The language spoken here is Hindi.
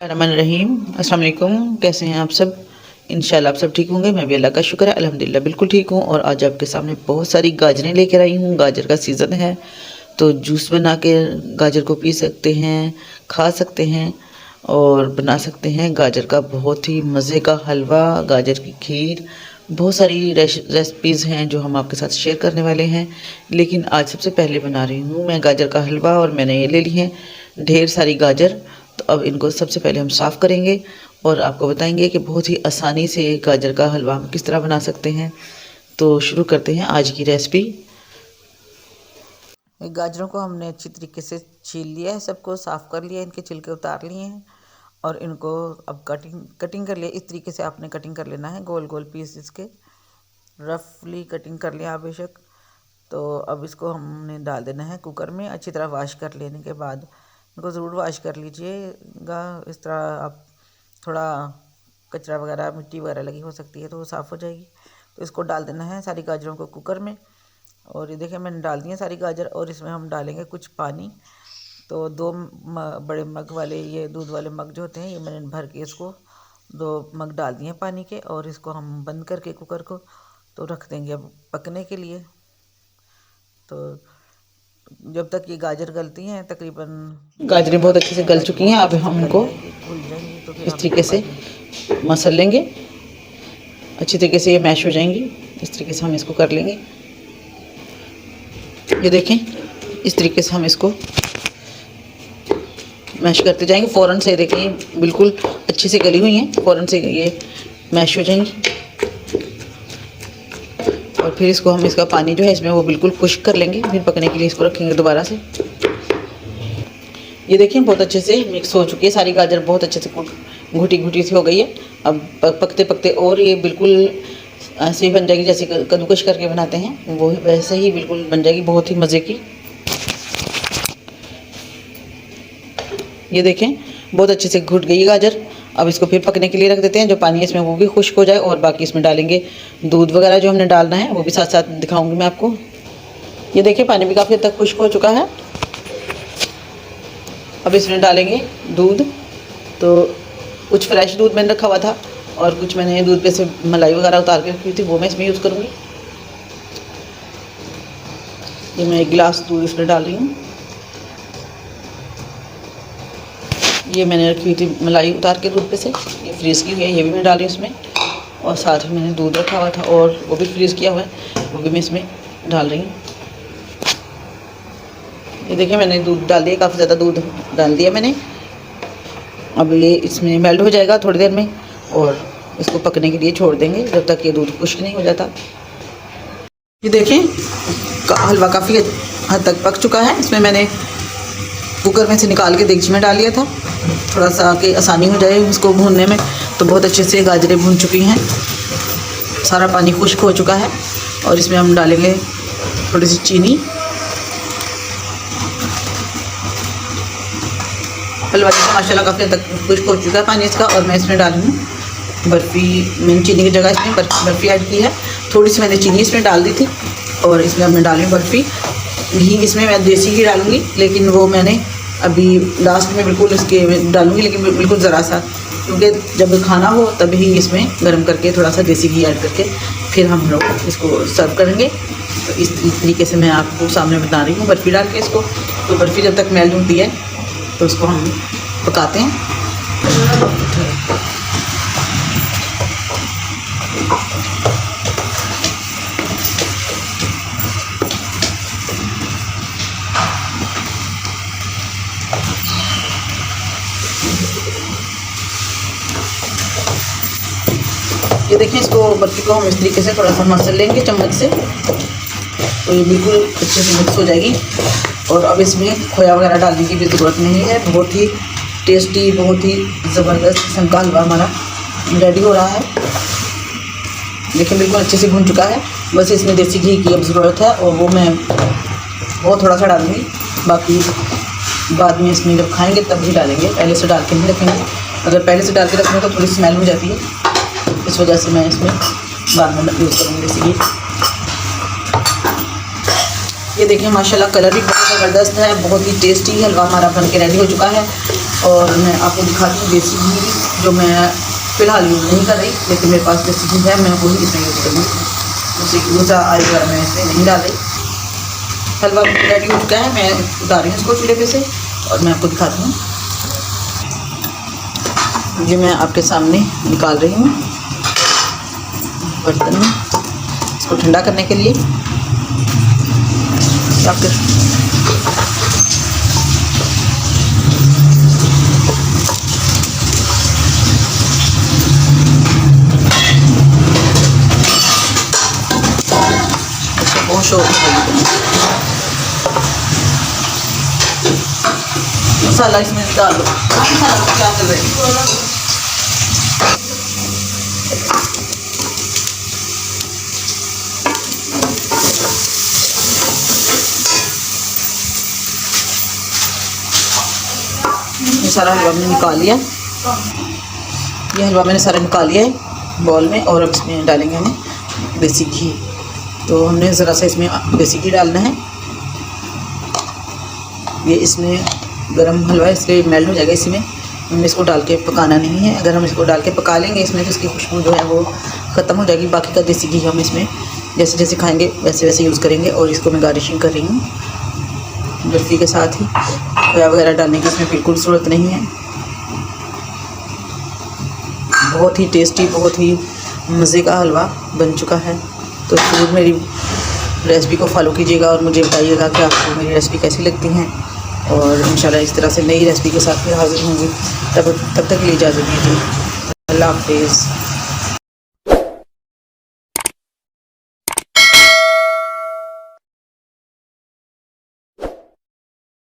रहमान रहीम। अस्सलाम वालेकुम। कैसे हैं आप सब? इंशाल्लाह आप सब ठीक होंगे। मैं भी अल्लाह का शुक्र है अल्हम्दुलिल्लाह बिल्कुल ठीक हूँ। और आज आपके सामने बहुत सारी गाजरें लेकर आई हूँ। गाजर का सीज़न है तो जूस बना के गाजर को पी सकते हैं, खा सकते हैं और बना सकते हैं गाजर का बहुत ही मज़े का हलवा, गाजर की खीर। बहुत सारी रेसिपीज़ हैं जो हम आपके साथ शेयर करने वाले हैं, लेकिन आज सबसे पहले बना रही हूँ मैं गाजर का हलवा। और मैंने ये ले ली है ढेर सारी गाजर। तो अब इनको सबसे पहले हम साफ़ करेंगे और आपको बताएंगे कि बहुत ही आसानी से गाजर का हलवा हम किस तरह बना सकते हैं। तो शुरू करते हैं आज की रेसिपी। गाजरों को हमने अच्छी तरीके से छील लिया है, सबको साफ़ कर लिया है, इनके छिलके उतार लिए हैं और इनको अब कटिंग कर लिया। इस तरीके से आपने कटिंग कर लेना है, गोल गोल पीस इसके रफली कटिंग कर लिया आप बेशक। तो अब इसको हमने डाल देना है कुकर में। अच्छी तरह वॉश कर लेने के बाद इनको ज़रूर वॉश कर लीजिएगा। इस तरह आप थोड़ा कचरा वगैरह, मिट्टी वगैरह लगी हो सकती है तो वो साफ़ हो जाएगी। तो इसको डाल देना है सारी गाजरों को कुकर में। और ये देखिए मैंने डाल दी है सारी गाजर और इसमें हम डालेंगे कुछ पानी। तो दो बड़े मग वाले ये दूध वाले मग जो होते हैं, ये मैंने भर के इसको 2 मग डाल दिए पानी के। और इसको हम बंद करके कुकर को तो रख देंगे अब पकने के लिए। तो जब तक ये गाजर गलती हैं, तकरीबन गाजरें बहुत अच्छे से गल चुकी हैं। अब हम इनको इस तरीके से मसल लेंगे, अच्छी तरीके से ये मैश हो जाएंगी। इस तरीके से हम इसको कर लेंगे। ये देखें इस तरीके से हम इसको मैश करते जाएंगे। फ़ौरन से देखें बिल्कुल अच्छी से गली हुई हैं, फ़ौरन से ये मैश हो जाएंगी। और फिर इसको हम इसका पानी जो है इसमें वो बिल्कुल खुश्क कर लेंगे, फिर पकने के लिए इसको रखेंगे दोबारा से। ये देखें बहुत अच्छे से मिक्स हो चुकी है सारी गाजर, बहुत अच्छे से घुटी घुटी सी हो गई है। अब पकते पकते और ये बिल्कुल ऐसे ही बन जाएगी जैसे कद्दूकश करके बनाते हैं, वो वैसे ही बिल्कुल बन जाएगी, बहुत ही मज़े की। ये देखें बहुत अच्छे से घुट गई गाजर। अब इसको फिर पकने के लिए रख देते हैं। जो पानी है इसमें वो भी खुश्क हो जाए और बाकी इसमें डालेंगे दूध वगैरह जो हमने डालना है, वो भी साथ साथ दिखाऊंगी मैं आपको। ये देखिए पानी भी काफ़ी हद तक खुश्क हो चुका है। अब इसमें डालेंगे दूध। तो कुछ फ्रेश दूध मैंने रखा हुआ था और कुछ मैंने दूध पे से मलाई वगैरह उतार के रखी हुई थी, वो मैं इसमें यूज़ करूँगी। ये मैं 1 गिलास दूध इसमें डाल रही हूँ। ये मैंने रखी हुई थी मलाई उतार के दूध पे से, ये फ्रीज़ की हुई है, ये भी मैं डाल रही हूँ इसमें। और साथ में मैंने दूध रखा हुआ था और वो भी फ्रीज़ किया हुआ है, वो भी मैं इसमें डाल रही हूँ। ये देखिए मैंने दूध डाल दिया, काफ़ी ज़्यादा दूध डाल दिया मैंने। अब ये इसमें मेल्ट हो जाएगा थोड़ी देर में और इसको पकने के लिए छोड़ देंगे जब तक ये दूध खुश्क नहीं हो जाता। ये देखें हलवा काफ़ी हद तक पक चुका है। इसमें मैंने कुकर में से निकाल के देगची में डाल लिया था, थोड़ा सा कि आसानी हो जाए इसको भूनने में। तो बहुत अच्छे से गाजरें भून चुकी हैं, सारा पानी खुश्क हो चुका है। और इसमें हम डालेंगे थोड़ी सी चीनी। हलवा जैसे माशाल्लाह काफ़ी हद तक खुश्क हो चुका है पानी इसका। और मैं इसमें डालूँ बर्फ़ी। मैंने चीनी की जगह इसमें बर्फ़ी ऐड की है। थोड़ी सी मैंने चीनी इसमें डाल दी थी और इसमें अब मैं डालूँ बर्फ़ी। घी इसमें मैं देसी घी डालूँगी, लेकिन वो मैंने अभी लास्ट में बिल्कुल इसके डालूँगी, लेकिन बिल्कुल ज़रा सा, क्योंकि जब खाना हो तभी इसमें गर्म करके थोड़ा सा देसी घी ऐड करके फिर हम लोग इसको सर्व करेंगे। तो इस तरीके से मैं आपको सामने बता रही हूँ बर्फ़ी डाल के इसको। तो बर्फ़ी जब तक मेल्ट होती है तो उसको हम पकाते हैं। ये देखिए इसको बर्फ़ी को हम इस तरीके से थोड़ा सा मसल लेंगे चम्मच से, तो ये बिल्कुल अच्छे से मिक्स हो जाएगी। और अब इसमें खोया वगैरह डालने की भी ज़रूरत नहीं है। बहुत ही टेस्टी, बहुत ही ज़बरदस्त किस्म का हलवा हमारा रेडी हो रहा है। देखिए बिल्कुल अच्छे से भून चुका है। बस इसमें देसी घी की अब ज़रूरत है और वो मैं बहुत थोड़ा सा डालूँगी, बाकी बाद में इसमें जब खाएँगे तब भी डालेंगे, पहले से डाल के नहीं रखेंगे। अगर पहले से डाल के रखेंगे तो थोड़ी स्मेल हो जाती है, इस वजह से मैं इसमें बाद में यूज़ करूँगी देसी घी। ये देखिए माशाल्लाह कलर भी बहुत ज़बरदस्त है, बहुत ही टेस्टी हलवा हमारा बन के रेडी हो चुका है। और मैं आपको दिखाती हूँ देसी घी, जो मैं फ़िलहाल यूज़ नहीं कर रही, लेकिन मेरे पास देसी घी है, मैं वही इसमें यूज़ करूँगी। जैसे कि दूसरा ऑयल वगैरह मैं इसमें नहीं डाल रही। हलवा रेडी हो चुका है, मैं उतार रही हूँ इसको चूल्हे पे से और मैं आपको दिखाती हूँ। ये मैं आपके सामने निकाल रही हूँ बर्तन में, इसको ठंडा करने के लिए। आपके बहुत शोर मसाला इसमें डाल दो। क्या कर रहे हैं? ये सारा हलवा मैंने निकाल लिया। ये हलवा मैंने सारा निकाल लिया है बॉल में, और अब इसमें डालेंगे हमें देसी घी। तो हमने ज़रा सा इसमें देसी घी डालना है। ये इसमें गरम हलवा है, इसलिए मेल्ट हो जाएगा। इसी में हमें इसको डाल के पकाना नहीं है। अगर हम इसको डाल के पका लेंगे इसमें, तो इसकी खुशबू जो है वो ख़त्म हो जाएगी। बाकी का देसी घी हम इसमें जैसे जैसे खाएंगे वैसे वैसे यूज़ करेंगे। और इसको मैं गार्निशिंग कर रही हूँ बर्फ़ी के साथ ही। खोया वगैरह डालने की इसमें बिल्कुल ज़रूरत नहीं है। बहुत ही टेस्टी, बहुत ही मज़े का हलवा बन चुका है। तो ज़रूर मेरी रेसिपी को फॉलो कीजिएगा और मुझे बताइएगा कि आपको मेरी रेसिपी कैसी लगती हैं। और इंशाल्लाह इस तरह से नई रेसिपी के साथ फिर हाज़िर होंगी। तब तक के लिए इजाज़त दीजिए। अल्लाह हाफ़िज़।